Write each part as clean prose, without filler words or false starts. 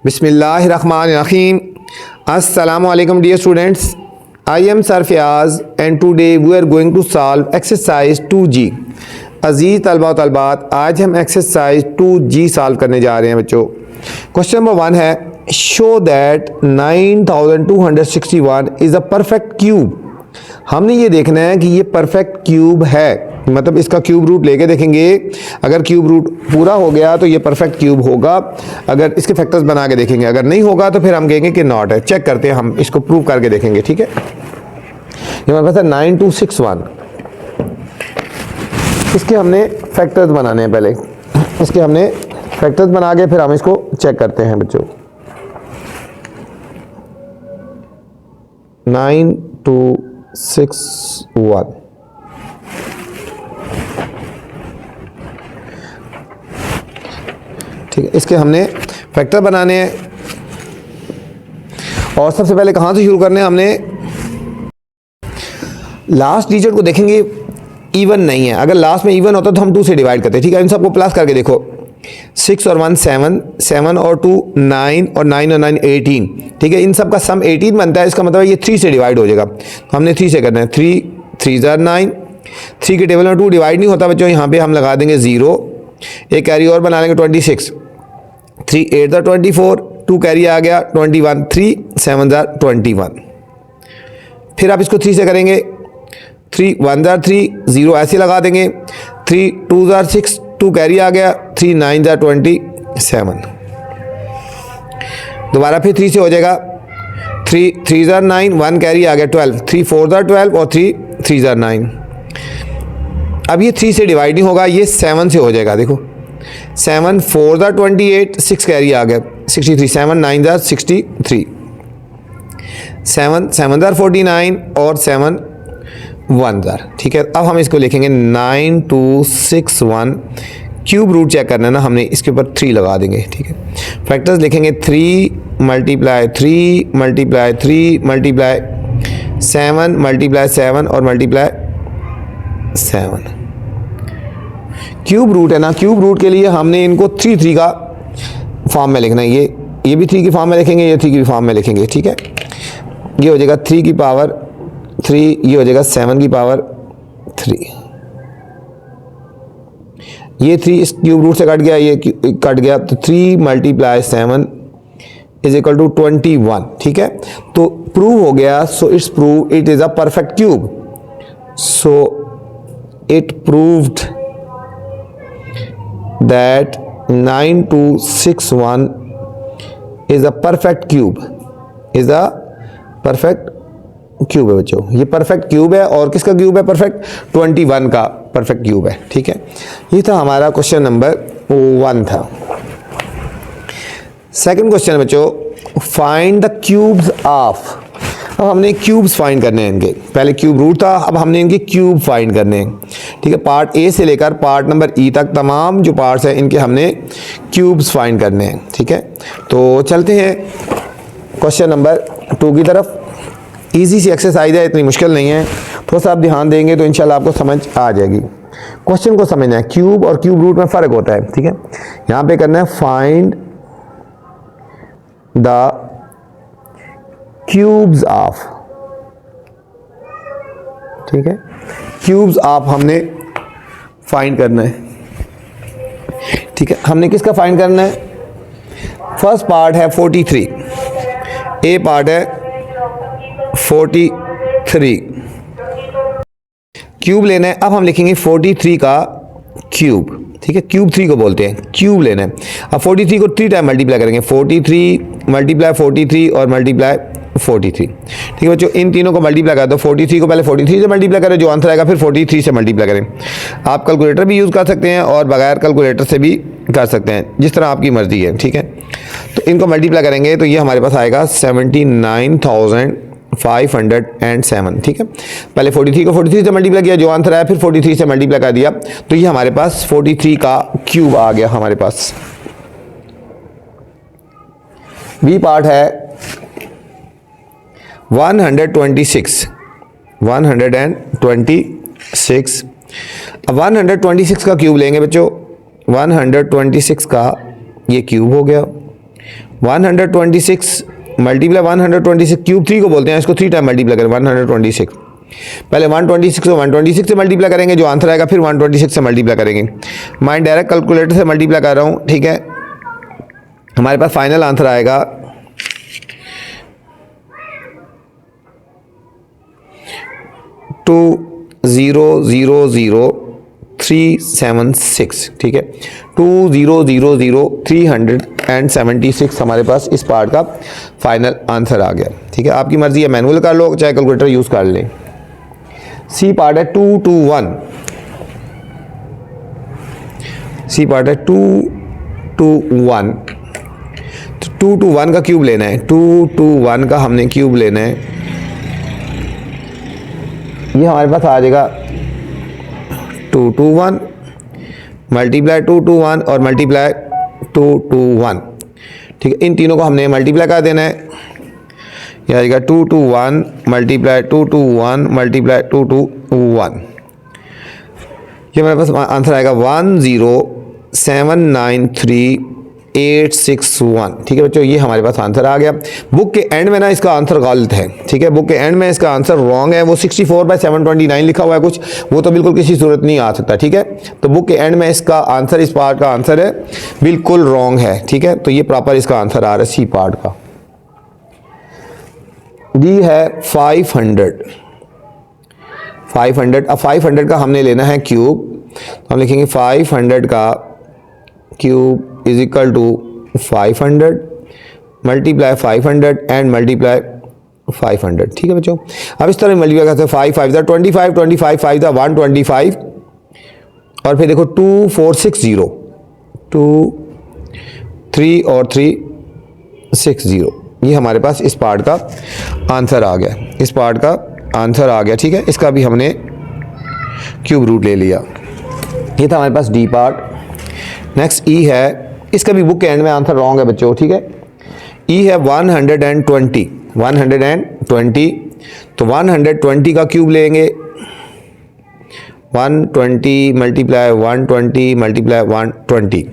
बिस्मिल्लाहिर्रहमानिर्रहीम। अस्सलामु अलैकुम dear students, I am sir Fayaz and today we are going to solve exercise 2G। अजीज़ तलबा व तलबात, आज हम एक्सरसाइज 2G सॉल्व करने जा रहे हैं बच्चों। क्वेश्चन नंबर 1 है, show that 9261 is a perfect cube. हमने ये देखना है कि ये परफेक्ट क्यूब है, मतलब इसका क्यूब रूट लेके देखेंगे। अगर क्यूब रूट पूरा हो गया तो ये परफेक्ट क्यूब होगा, अगर इसके फैक्टर्स बना के देखेंगे। अगर नहीं होगा तो फिर हम कहेंगे कि नॉट है। चेक करते हैं, हम इसको प्रूव करके देखेंगे। ठीक है, ये हमारे पास है 9261। इसके हमने फैक्टर्स बनाने हैं। पहले इसके हमने फैक्टर्स बना के फिर हम इसको चेक करते हैं बच्चों। 9261 ठीक है, इसके हमने फैक्टर बनाने हैं। और सबसे पहले कहाँ से शुरू करने हैं, हमने लास्ट डिजिट को देखेंगे। इवन नहीं है, अगर लास्ट में इवन होता तो हम 2 से डिवाइड करते हैं। ठीक है, इन सबको प्लस करके देखो। 6 और 1 7, 7 और 2 9, और 9 और 9 18। ठीक है, इन सब का सम 18 बनता है। इसका मतलब ये 3 से डिवाइड हो जाएगा। हमने 3 से करना है। 3 3 9। 3 के टेबल में 2 डिवाइड नहीं होता बच्चों, यहाँ पे हम लगा देंगे 0। एक कैरी और बना लेंगे 26। 3 8 24, 2 कैरी आ गया 21। 3 7 21। फिर आप इसको 3 से करेंगे। 3 1 3, 0 ऐसे लगा देंगे। 3 2 6, 2 कैरी आ गया। 3 9 27। दोबारा फिर 3 से हो जाएगा। 3 3 9, 1 कैरी आ गया 12। 3 4 12 और 3 3 9। अब ये 3 से डिवाइड नहीं होगा, ये 7 से हो जाएगा। देखो 7 4 28, 6 कैरी आ गया 63। 7 9 63। 7 7 49 और 7 1। ठीक है, अब हम इसको लिखेंगे 9261। क्यूब रूट चेक करना है ना, हमने इसके ऊपर 3 लगा देंगे। ठीक है, फैक्टर्स लिखेंगे 3 मल्टीप्लाई 3 मल्टीप्लाई 3 मल्टीप्लाई 7 मल्टीप्लाई 7 और मल्टीप्लाई 7। क्यूब रूट है ना, क्यूब रूट के लिए हमने इनको 3 3 का फॉर्म में लिखना है। ये भी 3 की फॉर्म में लिखेंगे, ये 3 की फॉर्म में लिखेंगे। ठीक है, ये हो जाएगा 3 की पावर 3, ये हो जाएगा 7 की पावर 3। ये 3 इस क्यूब रूट से कट गया, ये कट गया, तो 3 मल्टीप्लाई 7 इज इक्वल टू 21। ठीक है, तो प्रूव हो गया। So it's prove it is a perfect cube. So it proved that 9261 is a perfect cube, is a perfect cube है बच्चों। ये परफेक्ट क्यूब है, और किसका क्यूब है परफेक्ट? 21 का परफेक्ट क्यूब है। ठीक है, ये था हमारा क्वेश्चन नंबर 1 था। सेकंड क्वेश्चन बच्चों, फाइंड द क्यूब्स ऑफ। अब हमने क्यूब्स फाइंड करने हैं इनके। पहले क्यूब रूट था, अब हमने इनके क्यूब फाइंड करने हैं। ठीक है, पार्ट ए से लेकर पार्ट नंबर ई तक तमाम जो पार्ट्स हैं इनके हमने क्यूब्स फाइंड करने हैं। ठीक है, तो चलते हैं क्वेश्चन नंबर 2 की तरफ। इजी सी एक्सरसाइज है, इतनी मुश्किल नहीं है। थोड़ा सा आप ध्यान देंगे तो इंशाल्लाह आपको समझ आ जाएगी। क्वेश्चन को समझना है, क्यूब और क्यूब रूट में फ़र्क होता है। ठीक है, यहाँ पे करना है फाइंड द क्यूब्स ऑफ। ठीक है, क्यूब्स ऑफ हमने फाइंड करना है। ठीक है, हमने किसका फाइंड करना है? फर्स्ट पार्ट है 43, ए पार्ट है 43। क्यूब लेना है। अब हम लिखेंगे 43 का क्यूब। ठीक है, क्यूब 3 को बोलते हैं, क्यूब लेना है। अब 43 को 3 टाइम मल्टीप्लाई करेंगे। 43 मल्टीप्लाई 43 और मल्टीप्लाई 43। ठीक है बच्चों, इन तीनों को मल्टीप्लाई कर दो। 43 को पहले 43 से मल्टीप्लाई करें, जो आंसर आएगा फिर 43 से मल्टीप्लाई करें। आप कैलकुलेटर भी यूज़ कर सकते हैं और बगैर कैलकुलेटर से भी कर सकते हैं, जिस तरह आपकी मर्जी है। ठीक है, तो इनको मल्टीप्लाई करेंगे तो ये हमारे पास आएगा 79,507। ठीक है, पहले 43 को 43 से मल्टीप्लाई किया, जो आंसर आया फिर 43 से मल्टीप्लाई कर दिया, तो ये हमारे पास 43 का क्यूब आ गया हमारे पास। बी पार्ट है 126। 126। अब 126 का क्यूब लेंगे बच्चों। 126 का ये क्यूब हो गया। 126 मल्टीप्लाई 126 क्यूब 3 को बोलते हैं, इसको 3 टाइम मल्टीप्लाई करें 126। पहले 126 को 126 से मल्टीप्लाई करेंगे, जो आंसर आएगा फिर 126 से मल्टीप्लाई करेंगे। मैं डायरेक्ट कैलकुलेटर से मल्टीप्लाई कर रहा हूँ, ठीक है। हमारे पास फाइनल आंसर आएगा 2000376, ठीक है। 2000376 हमारे पास इस पार्ट का फाइनल आंसर आ गया, ठीक है। आपकी मर्जी है, मैनुअल कर लो चाहे कैलकुलेटर यूज़ कर लें। सी पार्ट है 221, सी पार्ट है 221, तो 221 का क्यूब लेना है, 221 का हमने क्यूब लेना है। ये हमारे पास आ जाएगा 221 मल्टीप्लाई 221 और मल्टीप्लाई 221, ठीक है। इन तीनों को हमने मल्टीप्लाई कर देना है। यह आएगा 221 मल्टीप्लाई 221 मल्टीप्लाई 221, ये हमारे पास आंसर आएगा 10793,861, ठीक है बच्चों। ये हमारे पास आंसर आ गया। बुक के एंड में ना इसका आंसर गलत है, ठीक है। बुक के एंड में इसका आंसर रॉन्ग है, वो 64/729 लिखा हुआ है कुछ, वो तो बिल्कुल किसी सूरत नहीं आ सकता, ठीक है। तो बुक के एंड में इसका आंसर, इस पार्ट का आंसर है बिल्कुल रॉन्ग है, ठीक है। तो ये प्रॉपर इसका आंसर आ रहा है सी पार्ट का। डी है 500। अब 500 का हमने लेना है क्यूब, तो हम लिखेंगे 500 का cube is equal to 500 multiply 500 and multiply 500, ठीक है बच्चों। अब इस तरह मल्टीप्लाई करते हैं, 5 5 25, 25 5 125, और फिर देखो 2 4 6 0, 2 3 और 3 6 0, ये हमारे पास इस पार्ट का आंसर आ गया, इस पार्ट का आंसर आ गया, ठीक है। इसका भी हमने क्यूब रूट ले लिया। ये था हमारे पास डी पार्ट। नेक्स्ट ई है, इसका भी बुक के एंड में आंसर रॉन्ग है बच्चों, ठीक है। ई है 120, 120, तो 120 का क्यूब लेंगे, 120 मल्टीप्लाई 120 मल्टीप्लाई 120,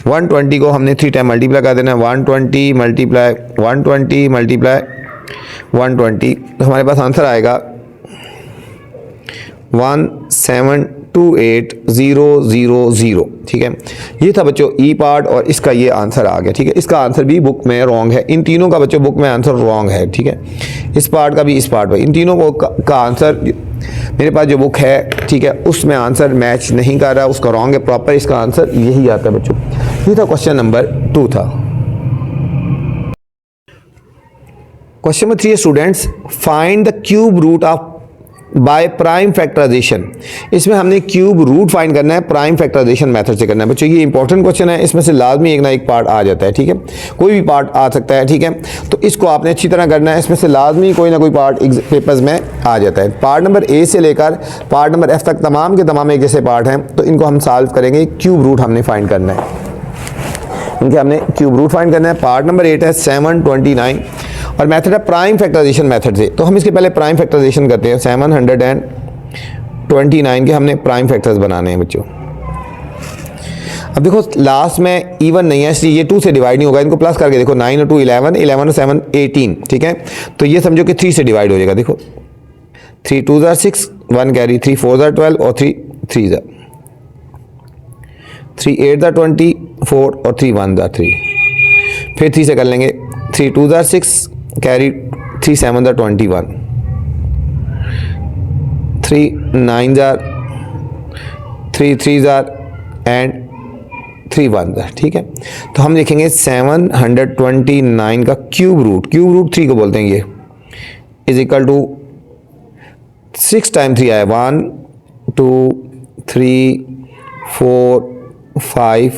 120 को हमने 3 टाइम मल्टीप्लाई कर देना है, 120 मल्टीप्लाई 120 मल्टीप्लाई 120, तो हमारे पास आंसर आएगा 1728000, ठीक है। ये था बच्चों ई पार्ट और इसका ये आंसर आ गया, ठीक है। इसका आंसर भी बुक में रॉन्ग है, इन तीनों का बच्चों बुक में आंसर रॉन्ग है, ठीक है। इस पार्ट का भी, इस पार्ट में, इन तीनों को का आंसर मेरे पास जो बुक है, ठीक है, उसमें आंसर मैच नहीं कर रहा, उसका रॉन्ग है। प्रॉपर इसका आंसर यही आता है बच्चों। ये था क्वेश्चन नंबर 2 था। Question number 3 students, find the cube root of by prime factorization. इसमें हमने क्यूब रूट फाइंड करना है, प्राइम फैक्टराइजेशन मेथड से करना है बच्चों। ये इंपॉर्टेंट क्वेश्चन है, इसमें से लाजमी एक ना एक पार्ट आ जाता है, ठीक है। कोई भी पार्ट आ सकता है, ठीक है। तो इसको आपने अच्छी तरह करना है, इसमें से लाजमी कोई ना कोई पार्ट पेपर्स में आ जाता है। पार्ट नंबर ए से लेकर पार्ट नंबर एफ तक तमाम के तमाम एक जैसे पार्ट हैं, तो इनको हम सॉल्व करेंगे। क्यूब रूट हमने फाइंड करना है, इनके हमने क्यूब रूट फाइंड करना है। पार्ट नंबर 8 है 729 और मेथड है प्राइम फैक्टराइजेशन मेथड से। तो हम इसके पहले प्राइम फैक्टराइजेशन करते हैं। 729 के हमने प्राइम फैक्टर्स बनाने हैं बच्चों। अब देखो लास्ट में इवन नहीं है, इसलिए ये 2 से डिवाइड नहीं होगा। इनको प्लस करके देखो, 9 और 2 11, 11 और 7 18, ठीक है। तो ये समझो कि 3 से डिवाइड हो जाएगा। देखो 3 2 6, 1 कैरी, 3 4 12 और 3 3 3 8 24 और 3 1 3। फिर 3 से कर लेंगे, 3 2 6 कैरी, 3 7 21, 3 9 3 3 एंड 3 1, ठीक है। तो हम लिखेंगे 729 का क्यूब रूट 3 को बोलते हैं, ये इज इक्वल टू 6 टाइम 3 आया, 1 2 3 4 5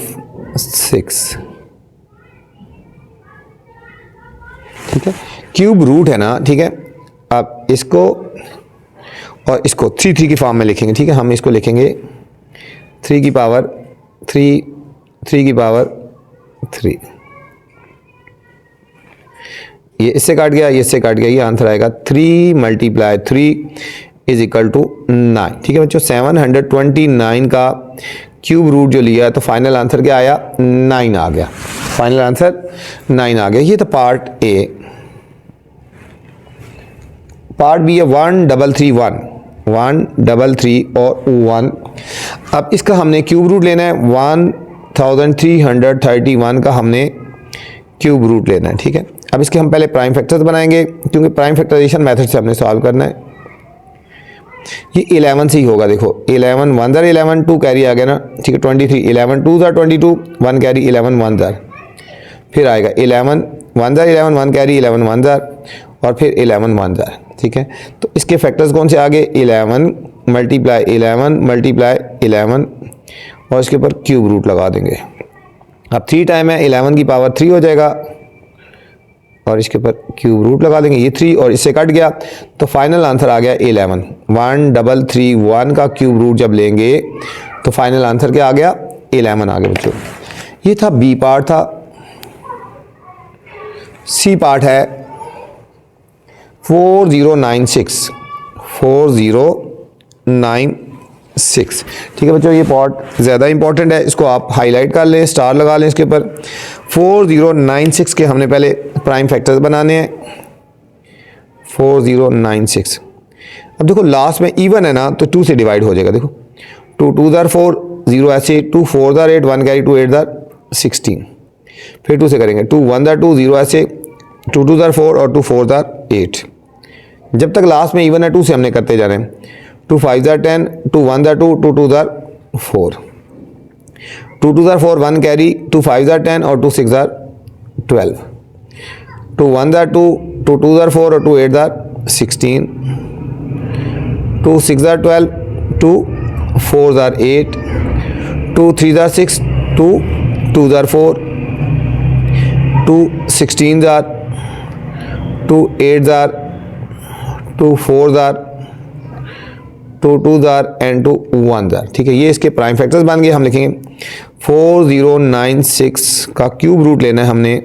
6, ठीक है। क्यूब रूट है ना, ठीक है। अब इसको और इसको 3 3 की फॉर्म में लिखेंगे, ठीक है। हम इसको लिखेंगे 3 की पावर 3, 3 की पावर 3, ये इससे काट गया, ये इससे काट गया, ये आंसर आएगा 3 मल्टीप्लाई 3 इज इक्वल टू 9, ठीक है बच्चों। 729 का क्यूब रूट जो लिया तो फाइनल आंसर क्या आया, 9 आ गया। फाइनल आंसर 9 आ गया। ये था पार्ट ए। पार्ट बी है 1331, 133 और 1। अब इसका हमने क्यूब रूट लेना है, 1331 का हमने क्यूब रूट लेना है, ठीक है। अब इसके हम पहले प्राइम फैक्टर्स बनाएंगे, क्योंकि प्राइम फैक्टराइजेशन मेथड से हमने सॉल्व करना है। ये 11 से ही होगा, देखो 11 1 ज़ार 11 2 कैरी आ गया ना, ठीक है। 23 11 2 ज़ार 22 1 कैरी 11 1 ज़ार, फिर आएगा 11 1 ज़ार 11 1 कैरी 11 1 ज़ार और फिर 11 1 ज़ार, ठीक है। तो इसके फैक्टर्स कौन से आगे, 11 मल्टीप्लाई 11 मल्टीप्लाई 11 और इसके ऊपर क्यूब रूट लगा देंगे। अब 3 टाइम है, 11 की पावर 3 हो जाएगा और इसके ऊपर क्यूब रूट लगा देंगे, ये 3 और इससे कट गया तो फाइनल आंसर आ गया 11। 1331 का क्यूब रूट जब लेंगे तो फाइनल आंसर क्या आ गया, 11 आ गया बच्चों। ये था बी पार्ट था। सी पार्ट है 4096, 4096, ठीक है बच्चों। ये पार्ट ज़्यादा इंपॉर्टेंट है, इसको आप हाईलाइट कर लें, स्टार लगा लें इसके ऊपर। 4096 के हमने पहले प्राइम फैक्टर्स बनाने हैं, 4096। अब देखो लास्ट में इवन है ना तो 2 से डिवाइड हो जाएगा, देखो 2 2 ज़ार 4 0 ऐसे, 2 4 ज़ार 8 1 कैरी 2 8 ज़ार 16, फिर 2 से करेंगे, 2 1 ज़ार 2 0 ऐसे, 2 2 ज़ार 4 और 2 4 ज़ार 8। जब तक लास्ट में इवन है 2 से हमने करते जा रहे हैं। 2 5 ज़ार 10, 2 1 ज़ार 2, 2 2 ज़ार 4, 2 2 ज़ार 4 1 कैरी, 2 5 ज़ार 10 और 2 6 ज़ार 12, 2 1 ज़ार 2, 2 2 ज़ार 4 और 2 8 ज़ार 16, 2 6 ज़ार 12, 2 4 ज़ार 8, 2 3 ज़ार 6, 2 2 ज़ार 4, 2 16 ज़ार, 2 8 ज़ार, 2 4 ज़ार, 2 2 ज़ार एंड 2 1 ज़ार, ठीक है। ये इसके प्राइम फैक्टर्स बन गए। हम लिखेंगे 4096 का क्यूब रूट लेना है हमने,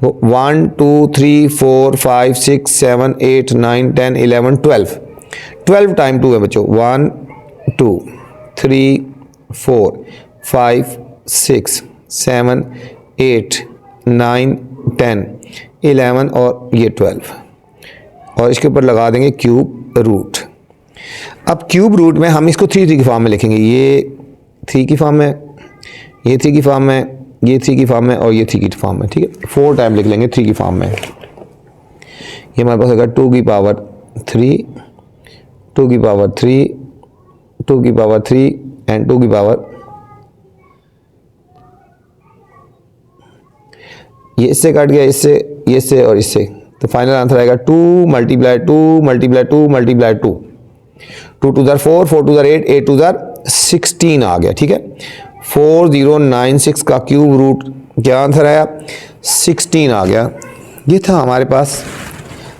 1 2 3 4 5 6 7 8 9 10 11 12, 12 टाइम 2 है बच्चों, 1 2 3 4 5 6 7 8 9 10 11 और ये 12 और इसके ऊपर लगा देंगे क्यूब रूट। अब क्यूब रूट में हम इसको 3 3 की फॉर्म में लिखेंगे, ये 3 की फॉर्म में, ये 3 की फॉर्म में, ये 3 की फॉर्म में और ये 3 की फॉर्म में, ठीक है। 4 टाइम लिख लेंगे 3 की फॉर्म में। ये हमारे पास होगा 2 की पावर 3, 2 की पावर 3, 2 की पावर 3 एंड 2 की पावर, ये इससे कट गया, इससे, ये इससे और इससे, तो फाइनल आंसर आएगा 2 मल्टीप्लाई 2 मल्टीप्लाई 2 मल्टीप्लाई 2, 2 2 ज़ार 4, 4 2 ज़ार 8, 8 2 ज़ार 16 आ गया, ठीक है। 4096 का क्यूब रूट क्या आंसर आया, 16 आ गया। ये था हमारे पास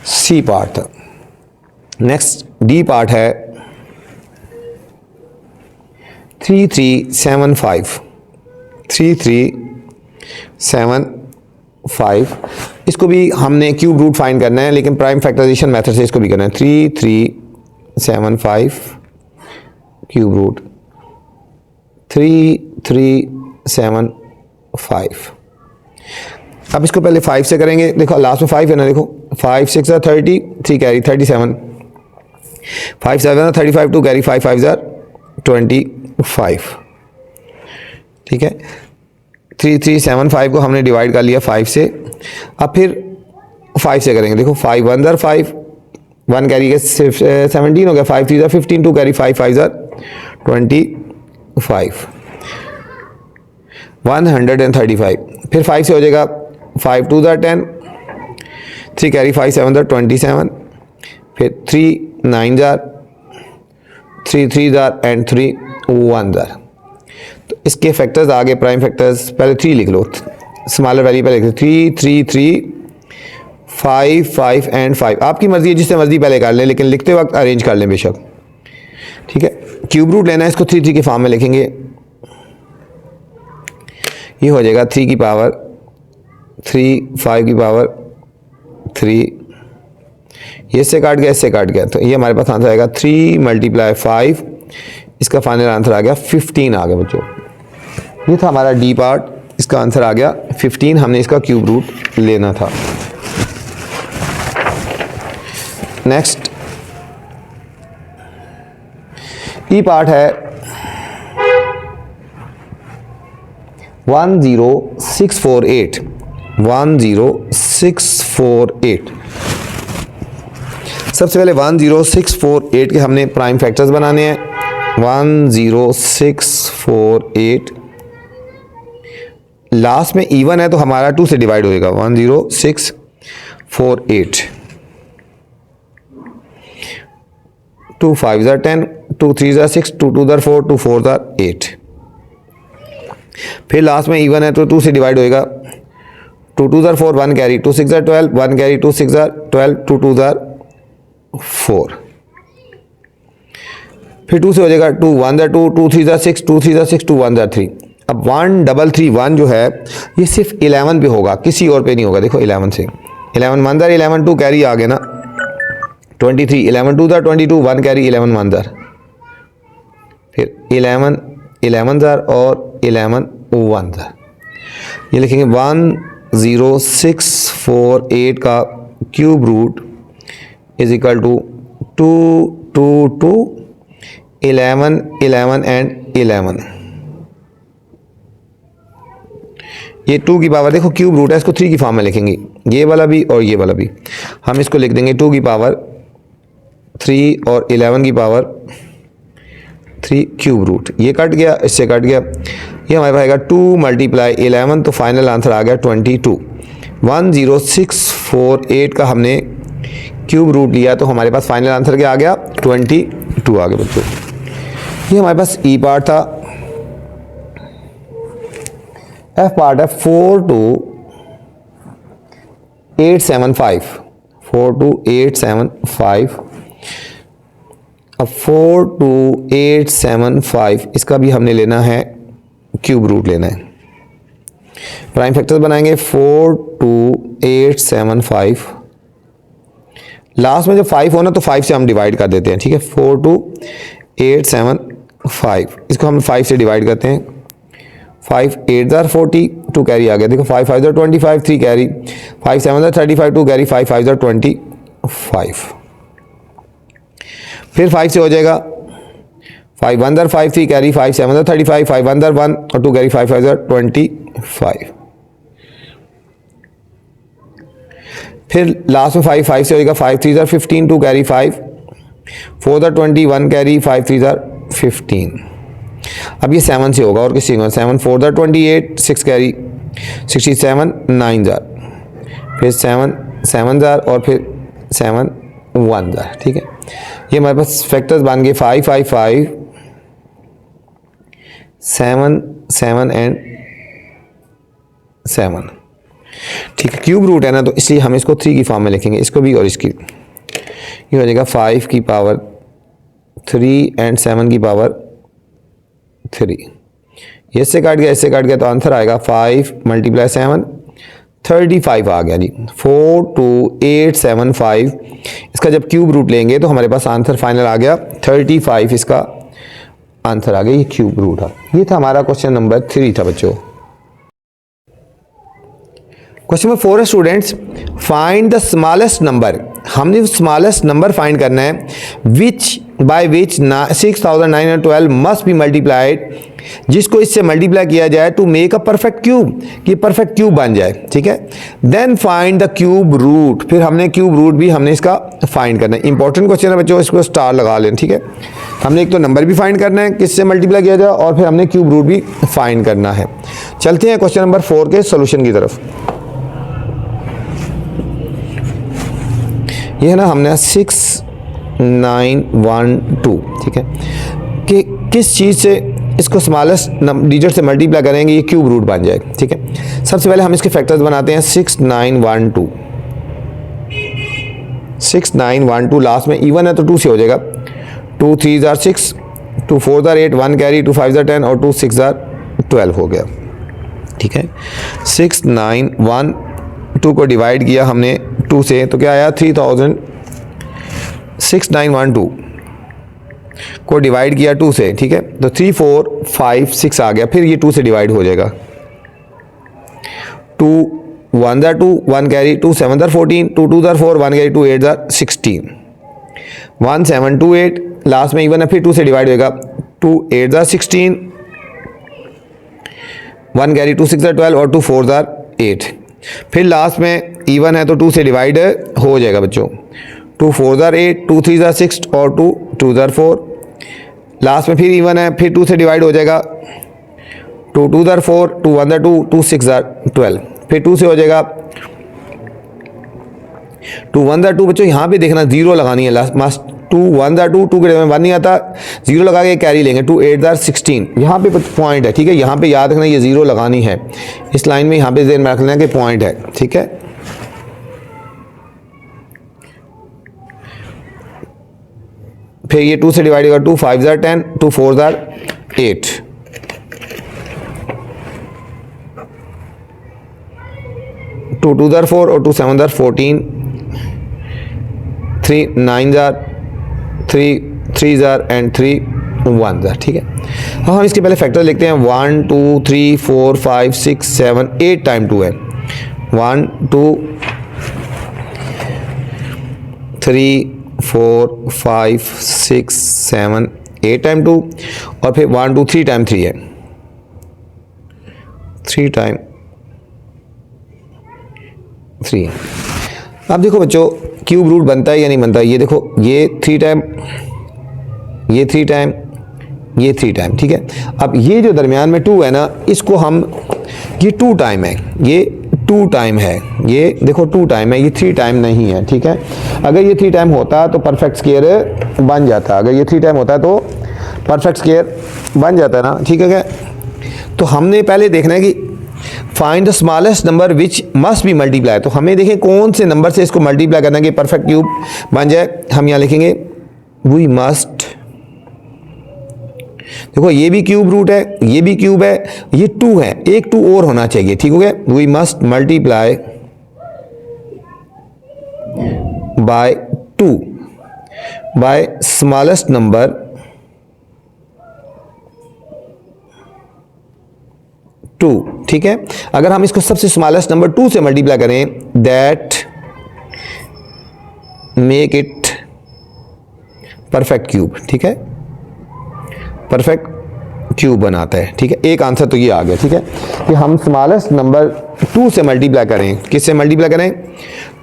सी पार्ट था। नेक्स्ट डी पार्ट है 3375, 3375। इसको भी हमने क्यूब रूट फाइंड करना है, लेकिन प्राइम फैक्टराइजेशन मेथड से इसको भी करना है। 3375 क्यूब रूट 3375। अब इसको पहले 5 से करेंगे, देखो लास्ट में 5 है ना, देखो 5 6 है 30, 3 कैरी 37, 5 7 है 35, 2 कैरी 5 5 ज़ार 25, ठीक है। 3375 को हमने डिवाइड कर लिया 5 से। अब फिर 5 से करेंगे, देखो 5 1 ज़ार 5, 1 कैरी के 17 हो गया, 5 3 ज़ार 15, 2 कैरी 5 5 ज़ार 25, 135। फिर 5 से हो जाएगा 5 2 ज़ार 10, 3 कैरी 5 7 ज़ार 27, फिर 3 9 ज़ार, 3 3 ज़ार एंड 3 1 ज़ार। तो इसके फैक्टर्स आगे प्राइम फैक्टर्स पहले 3 लिख लो, स्मॉलर वैल्यू पहले लिख लो, 3 3 3 5 5 एंड 5। आपकी मर्जी है, जिससे मर्जी पहले कर लें, लेकिन लिखते वक्त अरेंज कर लें बेशक, ठीक है। क्यूब रूट लेना है, इसको 3 3 की फॉर्म में लिखेंगे। ये हो जाएगा 3 की पावर 3, 5 की पावर 3, ये इससे काट गया, इससे काट गया, तो ये हमारे पास आंसर आएगा 3 मल्टीप्लाई 5 इसका फाइनल आंसर आ गया 15 आ गया बच्चों। ये था हमारा डी पार्ट, इसका आंसर आ गया 15, हमने इसका क्यूब रूट लेना था। नेक्स्ट ई पार्ट है 10648। 10648 सबसे पहले 10648 के हमने प्राइम फैक्टर्स बनाने हैं। 10648 लास्ट में इवन है तो हमारा 2 से डिवाइड होएगा। 10648 2 5 ज़ा 10, 2 3 ज़ा 6, 2 2 ज़ा 4, 2 4 ज़ा 8। फिर लास्ट में इवन है तो 2 से डिवाइड होएगा। 2 2 ज़ा 4, 1 कैरी, 2 6 ज़ा 12, 1 कैरी, 2 6 ज़ा 12, 2 2 ज़ा 4। फिर 2 से हो जाएगा 2 1 ज़ा 2, 2 3 ज़ा 6, 2 3 ज़ा 6, 2 1 ज़ा 3। अब 1331 जो है ये सिर्फ 11 पे होगा, किसी और पे नहीं होगा। देखो 11 से 11 1 ज़ा 11 2 कैरी आ गया ना। 23 11 2 ज़ा 22, 1 कैरी 11 1 ज़ा। फिर 11 11 ज़ा और 11 1 ज़ा। ये लिखेंगे 10648 का cube root is equal to 2 2 2 11 11 and 11। ये 2 की पावर देखो क्यूब रूट है, इसको 3 की फॉर्म में लिखेंगे, ये वाला भी और ये वाला भी। हम इसको लिख देंगे 2 की पावर 3 और 11 की पावर 3 क्यूब रूट। ये कट गया, इससे कट गया, ये हमारे पास आएगा 2 मल्टीप्लाई 11, तो फाइनल आंसर आ गया 22। 10648 का हमने क्यूब रूट लिया तो हमारे पास फाइनल आंसर क्या आ गया 22 आ गया बच्चों। ये हमारे पास ई पार्ट था। एफ पार्ट है 42875। 42875। अब 42875 इसका भी हमने लेना है क्यूब रूट लेना है। प्राइम फैक्टर्स बनाएंगे 42875। लास्ट में जब 5 होना तो 5 से हम डिवाइड कर देते हैं, ठीक है। 42875 इसको हम 5 से डिवाइड करते हैं। 5 8 ज़ा 40, 2 कैरी आ गया। देखो 5 5 ज़ा 25, 3 कैरी, 5 7 ज़ा 35, 2 कैरी, 5 5 ज़ा 25। फिर 5 से हो जाएगा 5 1 ज़ा 5, 3 कैरी, 5 7 ज़ा 35, 5 1 ज़ा 1 और 2 कैरी, 5 5 ज़ा 25। फिर लास्ट में 5 5 से होगा 5 3 ज़ा 15, 2 कैरी, 5 4 ज़ा 20, 1 कैरी, 5 3 ज़ा 15। अब ये 7 से होगा और किसी को 7 4 ज़ा 28, 6 कैरी, 67, 9 ज़ा, फिर 7 7 ज़ा और फिर 7 1 ज़ा, ठीक है। ये हमारे पास फैक्टर्स बन गए 5 5 5 7 7 एंड 7, ठीक है। क्यूब रूट है ना तो इसलिए हम इसको 3 की फॉर्म में लिखेंगे, इसको भी और इसकी। ये हो जाएगा 5 की पावर 3 एंड 7 की पावर 3। ये इससे काट गया, इससे काट गया तो आंसर आएगा 5 मल्टीप्लाई 7 35 आ गया जी। 42875 इसका जब क्यूब रूट लेंगे तो हमारे पास आंसर फाइनल आ गया 35, इसका आंसर आ गया, ये क्यूब रूट था। ये था हमारा क्वेश्चन नंबर 3 था बच्चों। क्वेश्चन नंबर 4 है students, find the smallest number. हमने स्मॉलेस्ट नंबर फाइंड करना है which by which 6912 must be multiplied, जिसको इससे मल्टीप्लाई किया जाए to make a perfect cube, कि परफेक्ट क्यूब बन जाए, ठीक है। Then find the cube root, फिर हमने क्यूब रूट भी हमने इसका फाइंड करना है। इंपॉर्टेंट क्वेश्चन है बच्चों, इसको स्टार लगा लें, ठीक है। हमने एक तो नंबर भी फाइंड करना है किससे मल्टीप्लाई किया जाए और फिर हमने क्यूब रूट भी फाइंड करना है। चलते हैं क्वेश्चन नंबर 4 के सोल्यूशन की तरफ। ये है ना, हमने 6912, ठीक है, कि किस चीज़ से इसको स्मॉलेस्ट डिजिट से मल्टीप्लाई करेंगे ये क्यूब रूट बन जाए, ठीक है। सबसे पहले हम इसके फैक्टर्स बनाते हैं 6912। 6912 लास्ट में इवन है तो 2 से हो जाएगा। 2 3 ज़ा 6, 2 4 ज़ा 8, 1 कैरी, 2 5 ज़ा 10 और 2 6 ज़ा 12 हो गया, ठीक है। 6912 को डिवाइड किया हमने 2 से तो क्या आया 3000। 6912 को डिवाइड किया 2 से, ठीक है, तो 3 4 5 6 आ गया, फिर ये 2 से डिवाइड हो जाएगा। 2 1 ज़ा 2, 1 कैरी, 2 7 ज़ा 14, 2 2 ज़ा 4, 1 कैरी, 2 8 ज़ा 16, 1 7 2 8, लास्ट में इवन है, फिर 2 से डिवाइड होएगा, 2 8 ज़ा 16, 1 कैरी, 2 6 ज़ा 12 और 2 4 ज़ा 8, फिर लास्ट में इवन है तो 2 से डिवाइड हो जाएगा बच्चों। 2 4 ज़ा 8, 2 3 ज़ा 6 और 2 2 ज़ा 4, लास्ट में फिर इवन है, फिर 2 से डिवाइड हो जाएगा। 2 2 ज़ा 4, 2 1 ज़ा 2, 2 6 ज़ा 12, फिर 2 से हो जाएगा। 2 1 ज़ा 2 बच्चों यहाँ पे देखना जीरो लगानी है लास्ट मस्ट। 2 1 ज़ा 2, 2 के में 1 नहीं आता, जीरो लगा के कैरी लेंगे। 2 8 ज़ा 16, यहाँ पे पॉइंट है, ठीक है, यहाँ पे याद रखना ये जीरो लगानी है इस लाइन में, यहाँ पे ज़हन में रख लेना कि पॉइंट है, ठीक है। फिर ये 2 से डिवाइड होगा, 2 5 ज़ा 10, 2 4 ज़ा 8, 2 2 ज़ा 4 और 2 7 ज़ा 14, 3 9 ज़ा 3 3 ज़ा एंड 3 1 ज़ा, ठीक है। हाँ, हम इसके पहले फैक्टर लिखते हैं। 1 2 3 4 5 6 7 8 टाइम 2 है। 1 2 3 4 5 6 7 8 टाइम 2 और फिर 1 2 3 टाइम 3 है, 3 टाइम 3 है। अब देखो बच्चों क्यूब रूट बनता है या नहीं बनता है, ये देखो, ये 3 टाइम, ये 3 टाइम, ये 3 टाइम, ठीक है। अब ये जो दरमियान में 2 है ना, इसको हम, ये 2 टाइम है, ये 2 टाइम है, ये देखो 2 टाइम है, ये 3 टाइम नहीं है, ठीक है। अगर ये 3 टाइम होता तो परफेक्ट स्क्वायर बन जाता, अगर ये 3 टाइम होता तो परफेक्ट स्क्वायर बन जाता ना, ठीक है क्या। तो हमने पहले देखना है कि find the smallest number which must be multiply, तो हमें देखें कौन से नंबर से इसको मल्टीप्लाई करना है कि परफेक्ट क्यूब बन जाए। हम यहाँ लिखेंगे वी मस्ट, देखो ये भी क्यूब रूट है, ये भी क्यूब है, ये 2 है, एक 2 और होना चाहिए, ठीक हो गया। We must multiply by 2 by smallest number 2, ठीक है। अगर हम इसको सबसे स्मॉलेस्ट नंबर 2 से मल्टीप्लाई करें, that make it perfect cube, ठीक है, परफेक्ट क्यूब बनाता है, ठीक है। एक आंसर तो ये आ गया, ठीक है, कि हम स्मॉलेस्ट नंबर 2 से मल्टीप्लाई करें, किससे मल्टीप्लाई करें,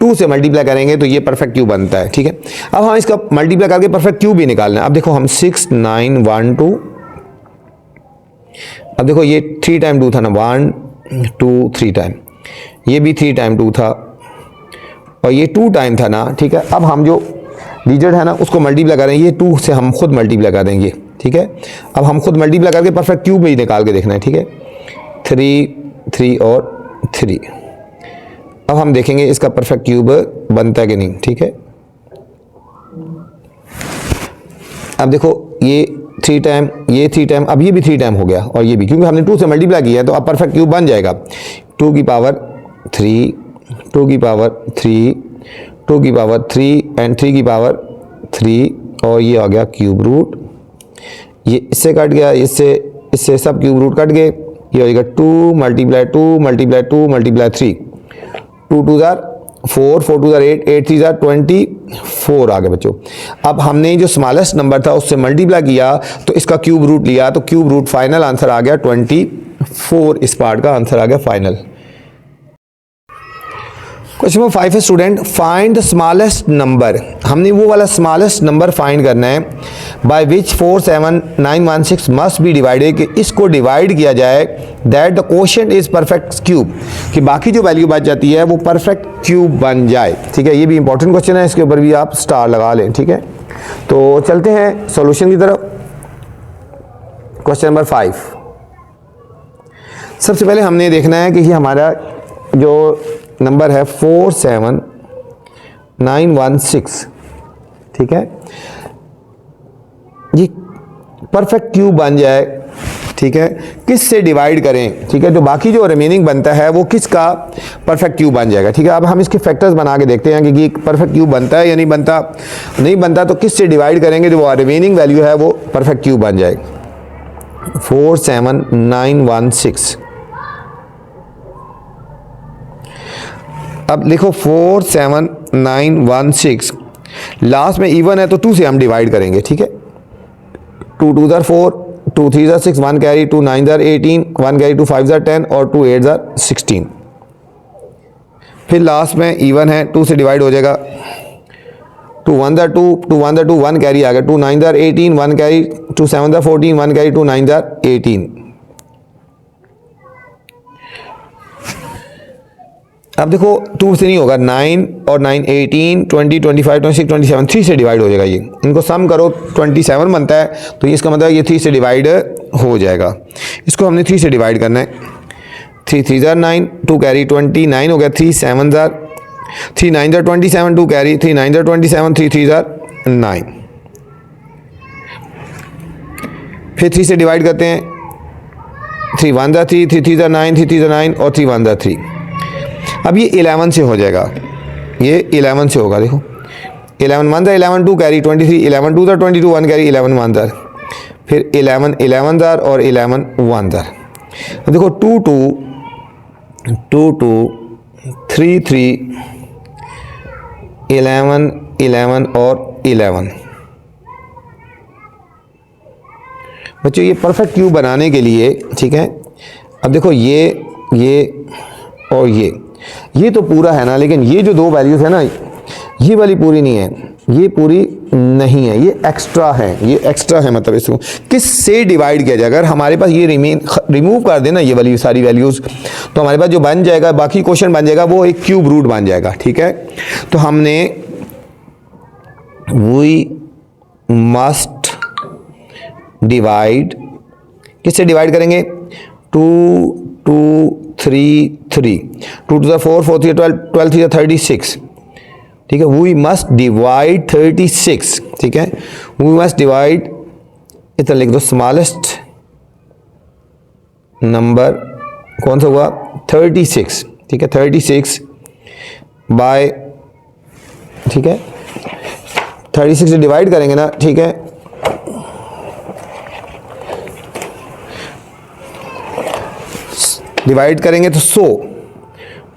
2 से मल्टीप्लाई करेंगे तो ये परफेक्ट क्यूब बनता है, ठीक है। अब हम इसका मल्टीप्लाई करके परफेक्ट क्यूब भी निकालना है। अब देखो हम 6 9 1 2, अब देखो ये 3 टाइम 2 था ना, 1 2 3 टाइम, ये भी 3 टाइम 2 था और ये 2 टाइम था ना, ठीक है। अब हम जो डिजिट है ना उसको मल्टीप्लाई करें, ये 2 से हम खुद मल्टीप्लाई कर देंगे, ठीक है। अब हम खुद मल्टीप्लाई करके परफेक्ट क्यूब में ही निकाल के देखना है, ठीक है। 3 3 और 3, अब हम देखेंगे इसका परफेक्ट क्यूब बनता है कि नहीं, ठीक है। अब देखो ये 3 टाइम, ये 3 टाइम, अब ये भी 3 टाइम हो गया और ये भी, क्योंकि हमने 2 से मल्टीप्लाई किया है तो अब परफेक्ट क्यूब बन जाएगा। 2 की पावर 3, 2 की पावर 3, 2 की पावर 3 एंड 3 की पावर 3 और ये आ गया क्यूब रूट। ये इससे कट गया, इससे सब क्यूब रूट कट गए, ये हो जाएगा 2 मल्टीप्लाई 2 मल्टीप्लाई 2 मल्टीप्लाई 3, 2 2 ज़ार 4, 4 2 ज़ार 8, 8 3 ज़ार 24 आ गए बच्चों। अब हमने जो स्मॉलेस्ट नंबर था उससे मल्टीप्लाई किया तो इसका क्यूब रूट लिया, तो क्यूब रूट फाइनल आंसर आ गया 24, इस पार्ट का आंसर आ गया फाइनल। क्वेश्चन नंबर 5 है student, find the smallest number, हमने वो वाला स्मॉलेस्ट नंबर फाइंड करना है by which 47916 must be divided, कि इसको डिवाइड किया जाए that the quotient is perfect cube, कि बाकी जो वैल्यू बच जाती है वो परफेक्ट क्यूब बन जाए, ठीक है। ये भी इंपॉर्टेंट क्वेश्चन है, इसके ऊपर भी आप स्टार लगा लें, ठीक है। तो चलते हैं सॉल्यूशन की तरफ। क्वेश्चन नंबर 5, सबसे पहले हमने देखना है कि ये हमारा जो नंबर है 47916, ठीक है, ये परफेक्ट क्यूब बन जाए ठीक है, किस से डिवाइड करें, ठीक है, तो बाकी जो रिमेनिंग बनता है वो किसका परफेक्ट क्यूब बन जाएगा। ठीक है, अब हम इसके फैक्टर्स बना के देखते हैं कि ये परफेक्ट क्यूब बनता है या नहीं बनता। नहीं बनता तो किस से डिवाइड करेंगे, जो रिमेनिंग वैल्यू है वो परफेक्ट क्यूब बन जाएगा। 4 7 9 1 6। अब लिखो 4 7 9 1 6, लास्ट में इवन है तो 2 से हम डिवाइड करेंगे। ठीक है, 2 2 4, 2 3 6, 1 कैरी, 2 9 18, 1 कैरी, 2 5 10 और 2 8 16। फिर लास्ट में इवन है, 2 से डिवाइड हो जाएगा। 2 1 2, 2 1 2, 1 कैरी आ गया, 2 9 18, 1 कैरी, 2 7 14, 1 कैरी, 2 9 18। अब देखो 2 से नहीं होगा, 9 और 9 18, 20 25 26 27, 3 से डिवाइड हो जाएगा। ये इनको सम करो 27 बनता है, तो इसका मतलब ये 3 से डिवाइड हो जाएगा। इसको हमने 3 से डिवाइड करना है। 3 3 9, 2 कैरी 29 हो गया, 3 7 3 9 27, 2 कैरी, 3 9 27, 3 3 9। फिर 3 से डिवाइड करते हैं। 3 1 3, 3 3 9, 3 3 9 और 3 1 3। अब ये 11 से हो जाएगा, ये 11 से होगा। देखो 11 1 11, 2 कैरी 23, 11 2 22, 1 कैरी, 11 1 फिर 11 11 और 11 1। देखो 2 2 2 2 3 3, 11 11 और 11। बच्चों ये परफेक्ट क्यूब बनाने के लिए, ठीक है, अब देखो ये और ये तो पूरा है ना, लेकिन ये जो दो वैल्यूज है ना, ये वाली पूरी नहीं है, ये पूरी नहीं है, ये एक्स्ट्रा है, ये एक्स्ट्रा है। मतलब इसको किस से डिवाइड किया जाएगा। अगर हमारे पास ये रिमूव कर देना ये वाली सारी वैल्यूज, तो हमारे पास जो बन जाएगा, बाकी क्वेश्चन बन जाएगा वो एक क्यूब रूट बन जाएगा। ठीक है, तो हमने वी मस्ट डिवाइड, किससे डिवाइड करेंगे, 2 2 3 3, 2 2 4 4 3 12, 12 3 36। ठीक है, वी मस्ट डिवाइड 36। ठीक है, वी मस्ट डिवाइड, इतना लिख दो, स्मॉलेस्ट नंबर कौन सा हुआ, 36। ठीक है, 36 बाय, ठीक है, 36 से डिवाइड करेंगे ना। ठीक है, डिवाइड करेंगे तो 100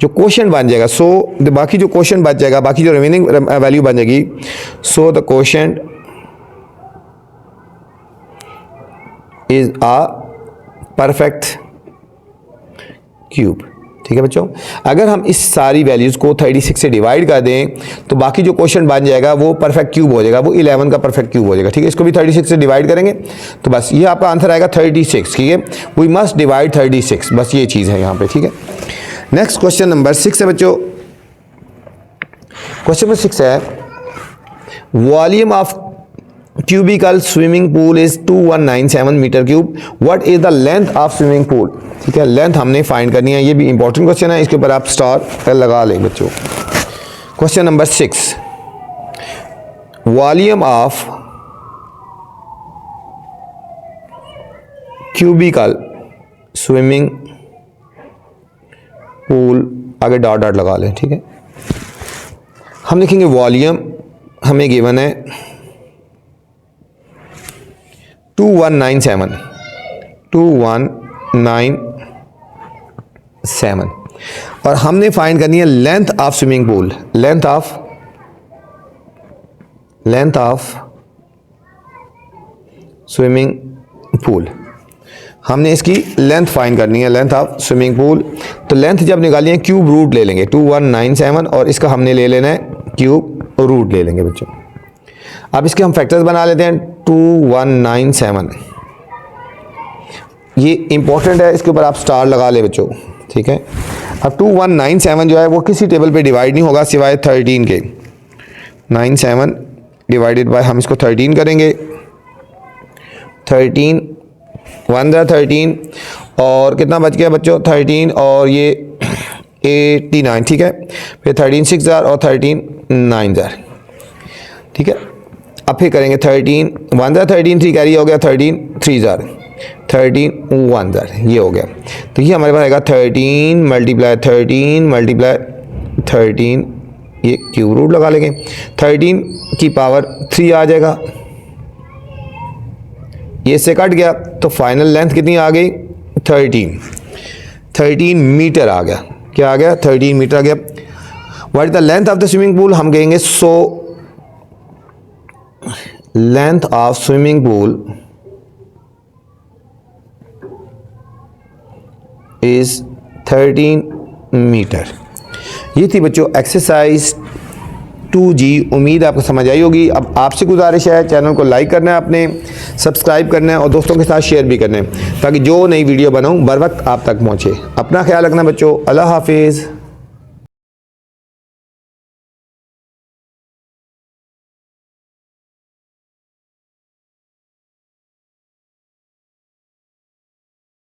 जो क्वेश्चन बन जाएगा, 100 बाकी जो क्वेश्चन बच जाएगा, बाकी जो रिमेनिंग वैल्यू बन जाएगी, 100 the question is a perfect cube. ठीक है बच्चों, अगर हम इस सारी वैल्यूज को 36 से डिवाइड कर दें तो बाकी जो क्वेश्चन बन जाएगा वो परफेक्ट क्यूब हो जाएगा, वो 11 का परफेक्ट क्यूब हो जाएगा। ठीक है, इसको भी 36 से डिवाइड करेंगे तो बस ये आपका आंसर आएगा 36। ठीक है, वी मस्ट डिवाइड 36, बस ये चीज़ है यहाँ पे। ठीक है, नेक्स्ट क्वेश्चन नंबर 6 है बच्चों। क्वेश्चन नंबर 6 है, volume of cubical swimming pool is 2197 meter cube, what is the length of swimming pool. ठीक है, लेंथ हमने फाइंड करनी है, ये भी इंपॉर्टेंट क्वेश्चन है, इसके ऊपर आप स्टार लगा लें बच्चों। Question number 6, volume of cubical swimming pool, आगे डॉट डॉट लगा लें। ठीक है, हम लिखेंगे वॉल्यूम, हमें गिवन है 2197 और हमने फाइंड करनी है length of swimming pool, length of swimming pool, हमने इसकी लेंथ फाइंड करनी है, लेंथ ऑफ स्विमिंग पूल। तो लेंथ जब निकाली है क्यूब रूट ले लेंगे 2197 और इसका हमने ले लेना है क्यूब रूट ले लेंगे बच्चों। अब इसके हम फैक्टर्स बना लेते हैं। 2197 ये इंपॉर्टेंट है, इसके ऊपर आप स्टार लगा ले बच्चों। ठीक है, अब 2197 जो है वो किसी टेबल पे डिवाइड नहीं होगा सिवाय 13 के। 97 डिवाइडेड बाय, हम इसको 13 करेंगे, 13 1 13 और कितना बच गया बच्चों, 13 और ये 89। ठीक है, फिर 13 6 और 13 9। ठीक है, अब फिर करेंगे 13 1 13 3 कैरी हो गया, 13 3 13 1 ज़र ये हो गया। तो ये हमारे पास आएगा 13 मल्टीप्लाई 13 मल्टीप्लाई 13, ये क्यूब रूट लगा लेंगे, 13 की पावर 3 आ जाएगा, ये से कट गया तो फाइनल लेंथ कितनी आ गई 13 मीटर आ गया। क्या आ गया 13 मीटर आ गया। What is the length of the swimming pool, हम कहेंगे so length of swimming pool is 13 meter. ये थी बच्चों एक्सरसाइज 2G। उम्मीद आपको समझ आई होगी। अब आपसे गुजारिश है चैनल को लाइक करना है, आपने सब्सक्राइब करना है और दोस्तों के साथ शेयर भी करना है ताकि जो नई वीडियो बनाऊं बर वक्त आप तक पहुंचे। अपना ख्याल रखना बच्चों। अल्लाह हाफिज़।